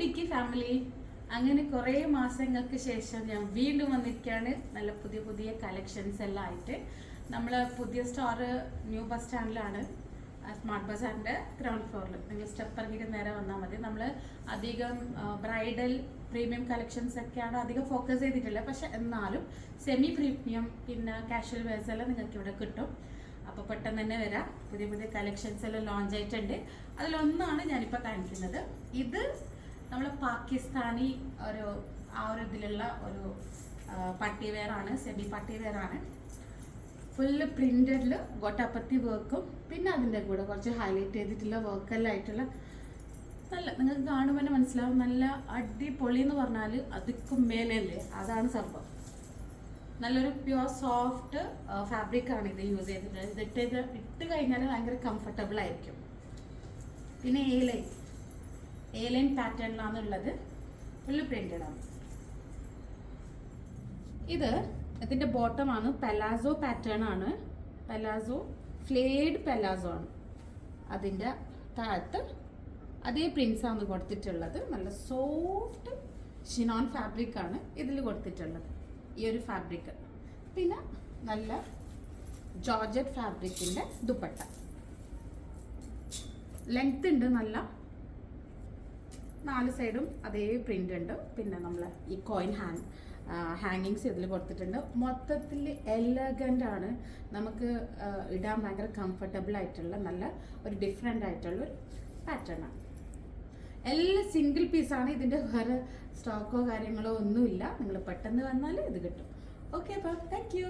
Nikki family, അങ്ങനെ കുറേ മാസങ്ങൾക്ക് ശേഷം ഞാൻ വീണ്ടും വന്നിരിക്കുകയാണ് നല്ല പുതിയ പുതിയ കളക്ഷൻസ് എല്ലാം ആയിട്ട്. നമ്മൾ പുതിയ സ്റ്റോർ ന്യൂ ബസ് സ്റ്റാൻഡിലാണ്, സ്മാർട്ട് ബസാറിൻ്റെ ഗ്രൗണ്ട് ഫ്ലോറിൽ. നിങ്ങൾ സ്റ്റെപ്പ് ഇറങ്ങിയിട്ട് നേരെ വന്നാൽ മതി. നമ്മൾ അധികം ബ്രൈഡൽ പ്രീമിയം കളക്ഷൻസ് ഒക്കെയാണ് അധികം ഫോക്കസ് ചെയ്തിട്ടില്ല, പക്ഷെ എന്നാലും സെമി പ്രീമിയം പിന്നെ കാഷ്വൽ വെയർസ് എല്ലാം നിങ്ങൾക്ക് ഇവിടെ കിട്ടും. അപ്പോൾ പെട്ടെന്ന് തന്നെ വരാം. പുതിയ പുതിയ കളക്ഷൻസ് എല്ലാം ലോഞ്ച് ആയിട്ടുണ്ട്. അതിലൊന്നാണ് ഞാനിപ്പോൾ കാണിക്കുന്നത്. ഇത് നമ്മൾ പാകിസ്ഥാനി ആ ഒരു ഇതിലുള്ള ഒരു പാർട്ടി വെയർ ആണ്, സെമി പാർട്ടി വെയർ ആണ്. ഫുള്ള് പ്രിന്റഡിൽ ഗോട്ടാപ്പത്തി വർക്കും പിന്നെ അതിൻ്റെ കൂടെ കുറച്ച് ഹൈലൈറ്റ് ചെയ്തിട്ടുള്ള വർക്കെല്ലാം ആയിട്ടുള്ള നല്ല, നിങ്ങൾക്ക് കാണുമ്പോൾ തന്നെ മനസ്സിലാവും, നല്ല അടിപൊളി എന്ന് പറഞ്ഞാൽ അതിക്കും മേലല്ലേ, അതാണ് സംഭവം. നല്ലൊരു പ്യുവർ സോഫ്റ്റ് ഫാബ്രിക് ആണ് ഇത് യൂസ് ചെയ്തിട്ടുള്ളത്. ഇട്ട് കഴിഞ്ഞാൽ ഭയങ്കര കംഫർട്ടബിൾ ആയിരിക്കും. പിന്നെ എ ലൈൻ പാറ്റേണിലാണുള്ളത്, ഫുള്ള് പ്രിന്റഡ് ആണ്. ഇതിൻ്റെ ബോട്ടമാണ് പെലാസോ പാറ്റേൺ ആണ്. പെലാസോ ഫ്ലേഡ് പെലാസോ ആണ്. അതിൻ്റെ താഴത്ത് അതേ പ്രിൻസ് ആണ് കൊടുത്തിട്ടുള്ളത്. നല്ല സോഫ്റ്റ് ഷിനോൺ ഫാബ്രിക് ആണ് ഇതിൽ കൊടുത്തിട്ടുള്ളത്, ഈ ഒരു ഫാബ്രിക്. പിന്നെ നല്ല ജോർജറ്റ് ഫാബ്രിക്കിൻ്റെ ദുപ്പട്ട, ലെങ്ത് ഉണ്ട്, നല്ല 4 സൈഡും അതേ പ്രിന്റ് ഉണ്ട്. പിന്നെ നമ്മൾ ഈ കോയിൻ ഹാങ്ങിങ്സ് ഇതിൽ കൊടുത്തിട്ടുണ്ട്. മൊത്തത്തിൽ എലഗൻ്റ് ആണ്, നമുക്ക് ഇടാൻ ഭയങ്കര കംഫർട്ടബിൾ ആയിട്ടുള്ള നല്ല ഒരു ഡിഫറെൻ്റ് ആയിട്ടുള്ള ഒരു പാറ്റേൺ ആണ്. എല്ലാം സിംഗിൾ പീസാണ്, ഇതിൻ്റെ വേറെ സ്റ്റോക്കോ കാര്യങ്ങളോ ഒന്നുമില്ല. നിങ്ങൾ പെട്ടെന്ന് വന്നാൽ ഇത് കിട്ടും. ഓക്കെ, അപ്പോൾ താങ്ക് യു.